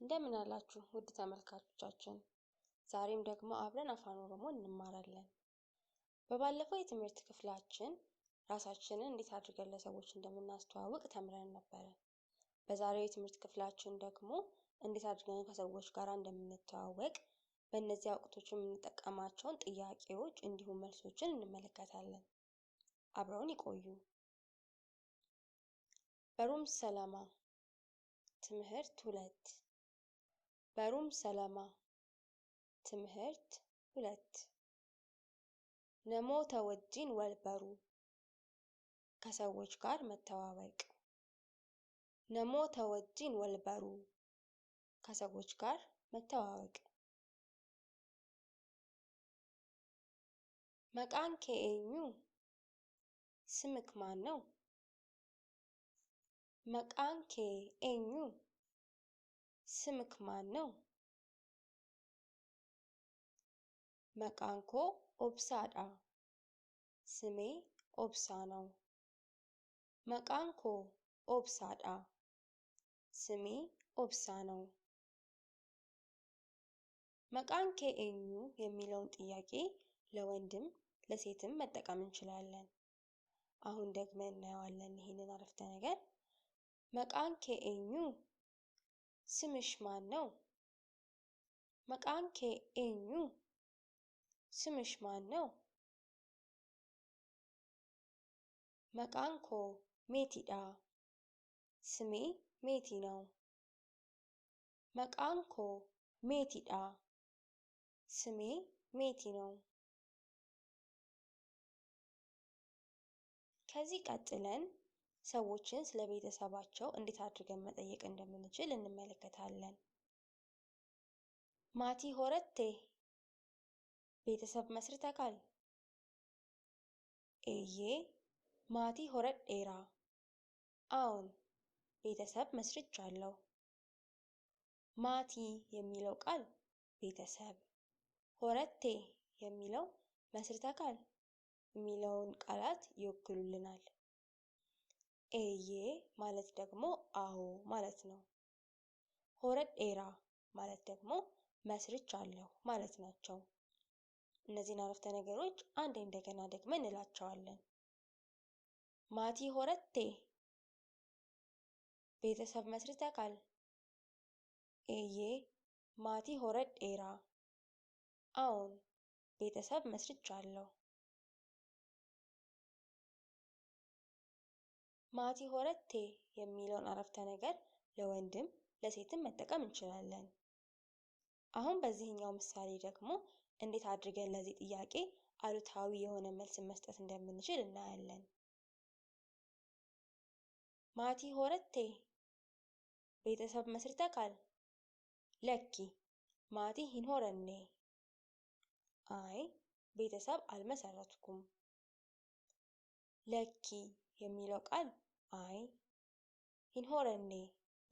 እንደምን አላችሁ ውድ ተመልካቾቻችን። ዛሬም ደግሞ አብረን አፋን ኦሮሞ እንማራለን። በባለፈው የትምህርት ክፍላችን ራሳችንን እንዴት አድርገን ለሰዎች እንደምናስተዋውቅ ተምረን ነበር። በዛሬው የትምህርት ክፍላችን ደግሞ እንዴት አድርገን ከሰዎች ጋር እንደምንተዋወቅ በእነዚህ ወቅቶች የምንጠቀማቸውን ጥያቄዎች እንዲሁም መልሶችን እንመለከታለን። አብረውን ይቆዩ። በሩም ሰላማ ትምህርት 2 በሩም ሰላማ ትምህርት 2 ነሞተ ወጂን ወልበሩ ከሰዎች ጋር መተዋወቅ። ነሞተ ወጂን ወልበሩ ከሰዎች ጋር መተዋወቅ። መቃን ከኤኙ ስምክ ማን ነው? መቃን ከኤኙ ስምክ ማን ነው? መቃንኮ ኦብሳዳ ስሜ ኦብሳ ነው። መቃንኮ ኦብሳዳ ስሜ ኦብሳ ነው። መቃን ከኤኙ የሚለውን ጥያቄ ለወንድም ለሴትም መጠቀም እንችላለን። አሁን ደግመን እናየዋለን ይሄንን አረፍተ ነገር። መቃን ከኤኙ ስምሽ ማን ነው? መቃን ከኤኙ ስምሽ ማን ነው? መቃንኮ ሜቲዳ ስሜ ሜቲ ነው። መቃንኮ ሜቲዳ ስሜ ሜቲ ነው። ከዚህ ቀጥለን ሰዎችን ስለ ቤተሰባቸው እንዴት አድርገን መጠየቅ እንደምንችል እንመለከታለን። ማቲ ሆረቴ ቤተሰብ መስርተካል? ኤዬ ማቲ ሆረዴራ አዎን ቤተሰብ መስርቻለሁ። ማቲ የሚለው ቃል ቤተሰብ፣ ሆረቴ የሚለው መስርተካል የሚለውን ቃላት ይወክሉልናል። ኤዬ ማለት ደግሞ አዎ ማለት ነው። ሆረዴራ ማለት ደግሞ መስርቻለሁ ማለት ናቸው። እነዚህን አረፍተ ነገሮች አንዴ እንደገና ደግመን እንላቸዋለን። ማቲ ሆረቴ ቤተሰብ መስርተካል? ኤዬ ማቲ ሆረዴራ አዎን ቤተሰብ መስርቻለሁ። ማቲ ሆረቴ የሚለውን አረፍተ ነገር ለወንድም ለሴትም መጠቀም እንችላለን። አሁን በዚህኛው ምሳሌ ደግሞ እንዴት አድርገን ለዚህ ጥያቄ አሉታዊ የሆነ መልስ መስጠት እንደምንችል እናያለን። ማቲ ሆረቴ ቤተሰብ መስርተካል? ለኪ ማቲ ሂንሆረኔ አይ ቤተሰብ አልመሰረትኩም። ለኪ የሚለው ቃል አይ፣ ሂንሆረኔ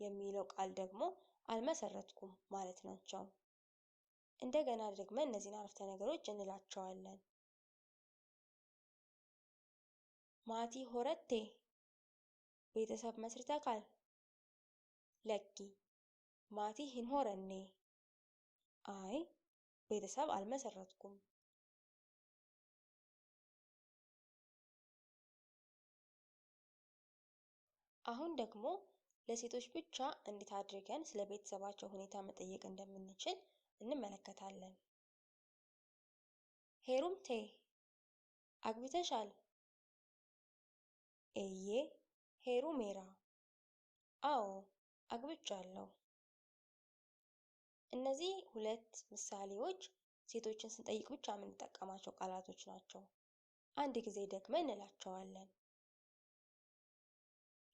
የሚለው ቃል ደግሞ አልመሰረትኩም ማለት ናቸው። እንደገና ደግመን እነዚህን አረፍተ ነገሮች እንላቸዋለን። ማቲ ሆረቴ ቤተሰብ መስርተካል? ለኪ ማቲ ሂንሆረኔ አይ ቤተሰብ አልመሰረትኩም። አሁን ደግሞ ለሴቶች ብቻ እንዴት አድርገን ስለ ቤተሰባቸው ሁኔታ መጠየቅ እንደምንችል እንመለከታለን። ሄሩምቴ አግብተሻል? ኤዬ ሄሩሜራ አዎ አግብቻለሁ። እነዚህ ሁለት ምሳሌዎች ሴቶችን ስንጠይቅ ብቻ የምንጠቀማቸው ቃላቶች ናቸው። አንድ ጊዜ ደግመን እንላቸዋለን።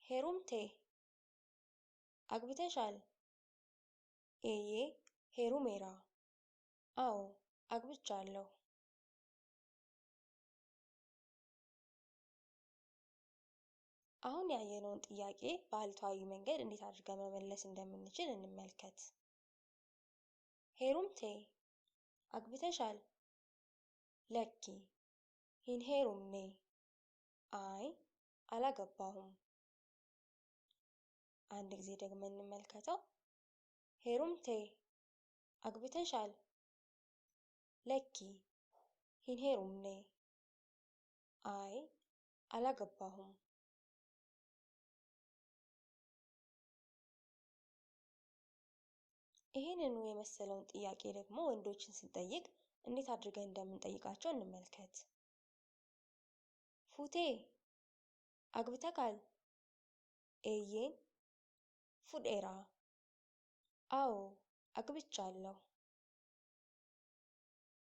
ሄሩምቴ አግብተሻል? ኤዬ ሄሩሜራ አዎ አግብቻለሁ። አሁን ያየነውን ጥያቄ በአሉታዊ መንገድ እንዴት አድርገን መመለስ እንደምንችል እንመልከት። ሄሩምቴ አግብተሻል? ለኪ ሂንሄሩምኔ አይ አላገባሁም። አንድ ጊዜ ደግመን እንመልከተው። ሄሩምቴ አግብተሻል? ለኪ ሂን ሄሩምኔ አይ አላገባሁም። ይህንኑ የመሰለውን ጥያቄ ደግሞ ወንዶችን ስንጠይቅ እንዴት አድርገን እንደምንጠይቃቸው እንመልከት። ፉቴ አግብተካል? ኤዬን ፉዴራ አዎ አግብቻለሁ።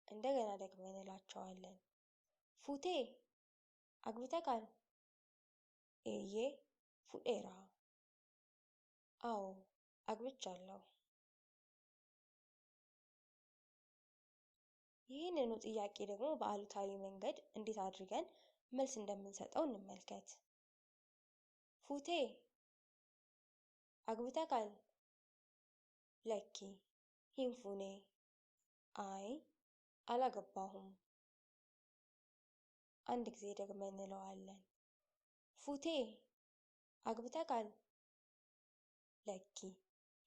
እንደገና ደግመን እንላቸዋለን። ፉቴ አግብተካል? ኤዬ ፉዴራ አዎ አግብቻለሁ። ይህንኑ ጥያቄ ደግሞ በአሉታዊ መንገድ እንዴት አድርገን መልስ እንደምንሰጠው እንመልከት። ፉቴ አግብተካል? ለኪ ሂንፉኔ አይ አላገባሁም። አንድ ጊዜ ደግመን እንለዋለን። ፉቴ አግብተካል? ለኪ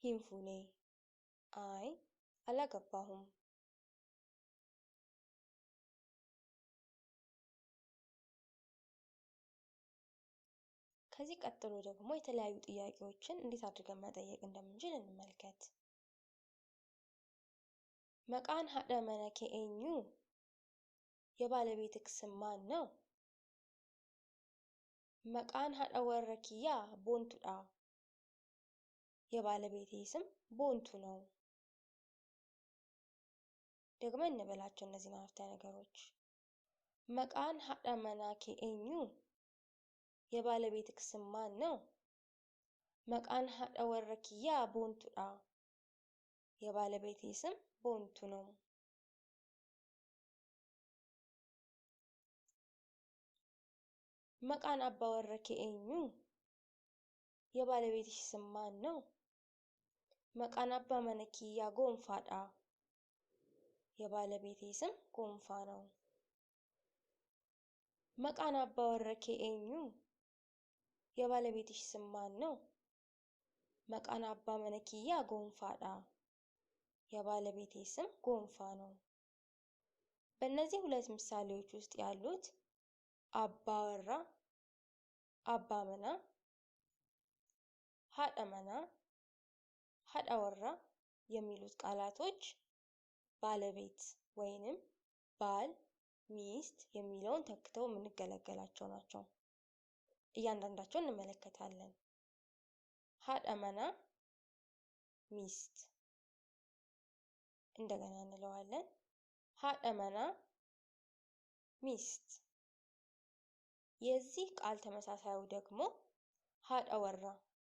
ሂንፉኔ አይ አላገባሁም። ከዚህ ቀጥሎ ደግሞ የተለያዩ ጥያቄዎችን እንዴት አድርገን መጠየቅ እንደምንችል እንመልከት። መቃን ሀደ መነኬ ኤኙ የባለቤትህ ስም ማን ነው? መቃን ሀደ ወረኪያ ቦንቱዳ የባለቤቴ ስም ቦንቱ ነው። ደግመን እንበላቸው እነዚህን አረፍተ ነገሮች። መቃን ሀደ መናኬ ኤኙ የባለቤትህ ስም ማን ነው? መቃን ሀደ ወረኪያ ቦንቱዳ የባለቤቴ ስም ቦንቱ ነው። መቃን አባ ወረኬ ኤኙ የባለቤትሽ ስም ማን ነው? መቃን አባ መነኪያ ጎንፋዳ የባለቤቴ ስም ጎንፋ ነው። መቃን አባ ወረኬ ኤኙ የባለቤትሽ ስም ማን ነው? መቃን አባ መነኪያ ጎንፋዳ የባለቤቴ ስም ጎንፋ ነው። በእነዚህ ሁለት ምሳሌዎች ውስጥ ያሉት አባወራ፣ አባመና፣ ሀደመና፣ ሀደወራ የሚሉት ቃላቶች ባለቤት ወይንም ባል፣ ሚስት የሚለውን ተክተው የምንገለገላቸው ናቸው። እያንዳንዳቸውን እንመለከታለን። ሀደመና ሚስት፣ እንደገና እንለዋለን። ሀደመና ሚስት። የዚህ ቃል ተመሳሳዩ ደግሞ ሀደወራ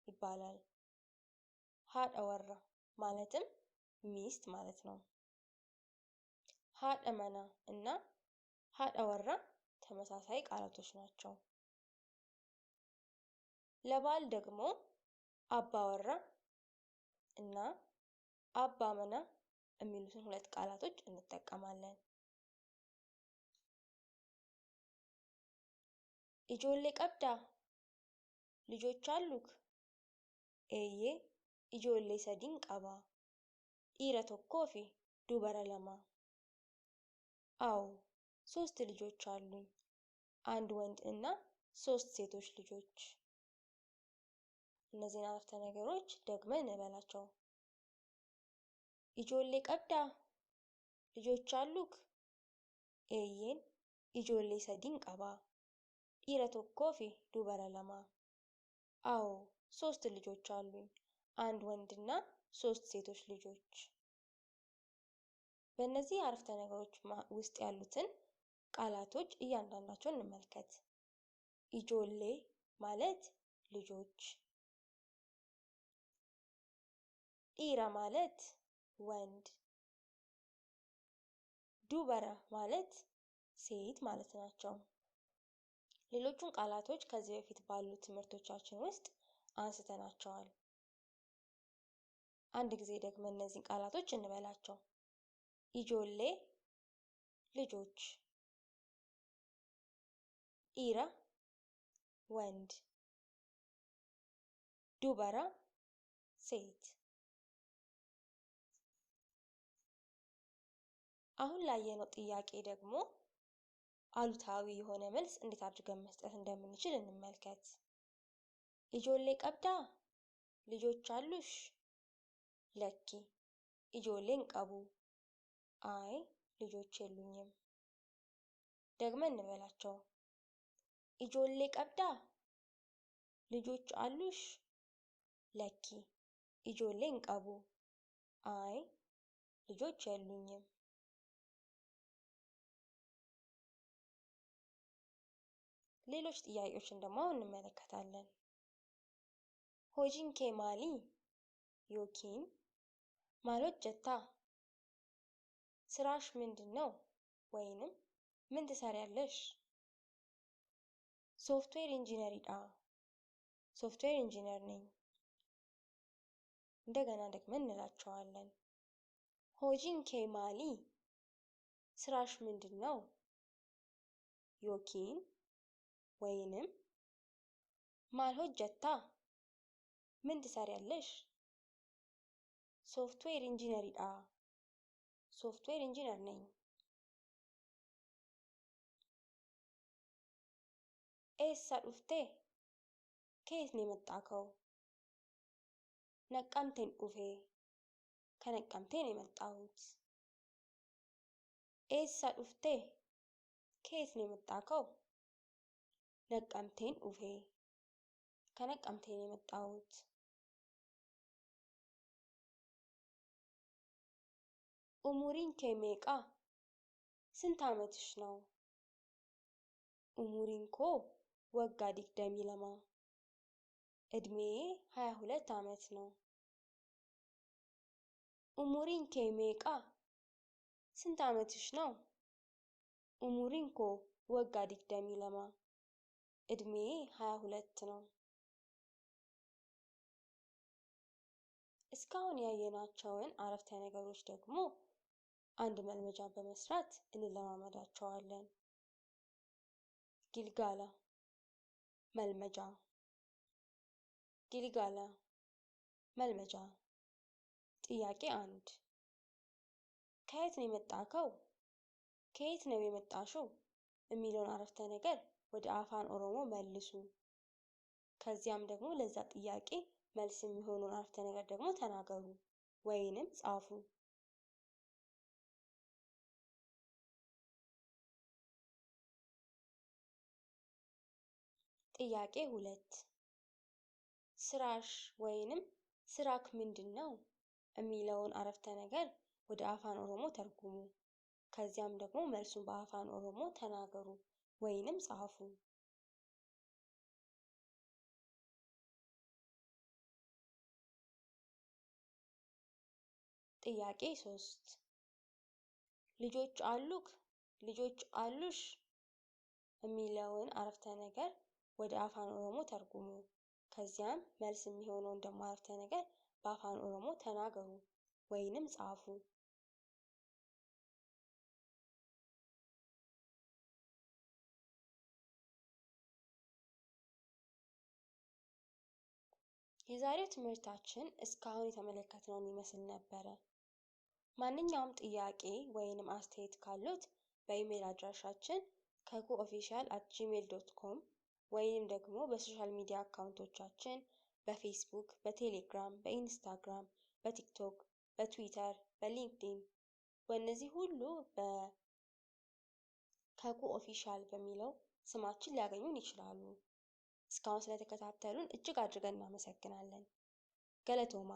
ይባላል። ሀደወራ ማለትም ሚስት ማለት ነው። ሀደመና እና ሀደወራ ተመሳሳይ ቃላቶች ናቸው። ለባል ደግሞ አባወራ እና አባመና የሚሉትን ሁለት ቃላቶች እንጠቀማለን። ኢጆሌ ቀብዳ ልጆች አሉክ? ኤዬ ኢጆሌ ሰዲን ቀባ ዲረ ቶኮፊ ዱበረ ለማ አዎ 3 ልጆች አሉኝ፣ አንድ ወንድ እና 3 ሴቶች ልጆች። እነዚህን አረፍተ ነገሮች ደግመን እንበላቸው። ኢጆሌ ቀብዳ ልጆች አሉክ? ኤዬን ኢጆሌ ሰዲን ቀባ ዲረ ቶኮፊ ዱበረ ለማ አዎ 3 ልጆች አሉኝ፣ አንድ ወንድና 3 ሴቶች ልጆች። በእነዚህ አረፍተ ነገሮች ውስጥ ያሉትን ቃላቶች እያንዳንዳቸውን እንመልከት። ኢጆሌ ማለት ልጆች፣ ዲራ ማለት ወንድ፣ ዱበራ ማለት ሴት ማለት ናቸው። ሌሎቹን ቃላቶች ከዚህ በፊት ባሉ ትምህርቶቻችን ውስጥ አንስተናቸዋል። አንድ ጊዜ ደግሞ እነዚህን ቃላቶች እንበላቸው። ኢጆሌ ልጆች፣ ዲራ ወንድ፣ ዱበራ ሴት። አሁን ላየነው ጥያቄ ደግሞ አሉታዊ የሆነ መልስ እንዴት አድርገን መስጠት እንደምንችል እንመልከት። ኢጆሌ ቀብዳ ልጆች አሉሽ? ለኪ ኢጆሌን ቀቡ አይ ልጆች የሉኝም። ደግመን እንበላቸው። ኢጆሌ ቀብዳ ልጆች አሉሽ? ለኪ ኢጆሌን ቀቡ አይ ልጆች የሉኝም። ሌሎች ጥያቄዎችን ደግሞ እንመለከታለን። ሆጂን ኬ ማሊ ዮኪን ማሎት ጀታ ስራሽ ምንድን ነው ወይንም ምን ትሰሪያለሽ? ሶፍትዌር ኢንጂነር ዳ ሶፍትዌር ኢንጂነር ነኝ። እንደገና ደግመን እንላቸዋለን። ሆጂን ኬ ማሊ ስራሽ ምንድን ነው? ዮኪን ወይንም ማልሆት ጀታ ምን ትሰሪያለሽ? ሶፍትዌር ኢንጂነር ዳ ሶፍትዌር ኢንጂነር ነኝ። ኤሳ ዱፍቴ ከየት ነው የመጣከው? ነቀምቴን ዱፌ ከነቀምቴ ነው የመጣሁት። ኤሳ ዱፍቴ ከየት ነው የመጣከው? ነቀምቴን ዱፌ ከነቀምቴ ነው የመጣሁት። ኡሙሪን ኬ ሜቃ ስንት ዓመትሽ ነው? ኡሙሪን ኮ ወጋ ዲግደሚ ለማ እድሜዬ 22 ዓመት ነው። ኡሙሪን ኬ ሜቃ ስንት ዓመትሽ ነው? ኡሙሪን ኮ ወጋ ዲግደሚ ለማ እድሜዬ 22 ነው። እስካሁን ያየናቸውን አረፍተ ነገሮች ደግሞ አንድ መልመጃ በመስራት እንለማመዳቸዋለን። ጊልጋላ መልመጃ ጊልጋላ መልመጃ። ጥያቄ 1 ከየት ነው የመጣከው? ከየት ነው የመጣሽው? የሚለውን አረፍተ ነገር ወደ አፋን ኦሮሞ መልሱ። ከዚያም ደግሞ ለዛ ጥያቄ መልስ የሚሆነውን አረፍተ ነገር ደግሞ ተናገሩ ወይንም ጻፉ። ጥያቄ 2 ስራሽ ወይንም ስራክ ምንድን ነው የሚለውን አረፍተ ነገር ወደ አፋን ኦሮሞ ተርጉሙ። ከዚያም ደግሞ መልሱን በአፋን ኦሮሞ ተናገሩ ወይንም ጻፉ። ጥያቄ 3 ልጆች አሉክ? ልጆች አሉሽ? የሚለውን አረፍተ ነገር ወደ አፋን ኦሮሞ ተርጉሙ። ከዚያም መልስ የሚሆነውን ደግሞ አረፍተ ነገር በአፋን ኦሮሞ ተናገሩ ወይንም ጻፉ። የዛሬው ትምህርታችን እስካሁን የተመለከትነውን ይመስል ነበረ። ማንኛውም ጥያቄ ወይንም አስተያየት ካሉት በኢሜል አድራሻችን kakuofficial@gmail.com ወይንም ደግሞ በሶሻል ሚዲያ አካውንቶቻችን በፌስቡክ፣ በቴሌግራም፣ በኢንስታግራም፣ በቲክቶክ፣ በትዊተር፣ በሊንክዲን በእነዚህ ሁሉ በከኩ ኦፊሻል በሚለው ስማችን ሊያገኙን ይችላሉ። እስካሁን ስለተከታተሉን እጅግ አድርገን እናመሰግናለን። ገለቶማ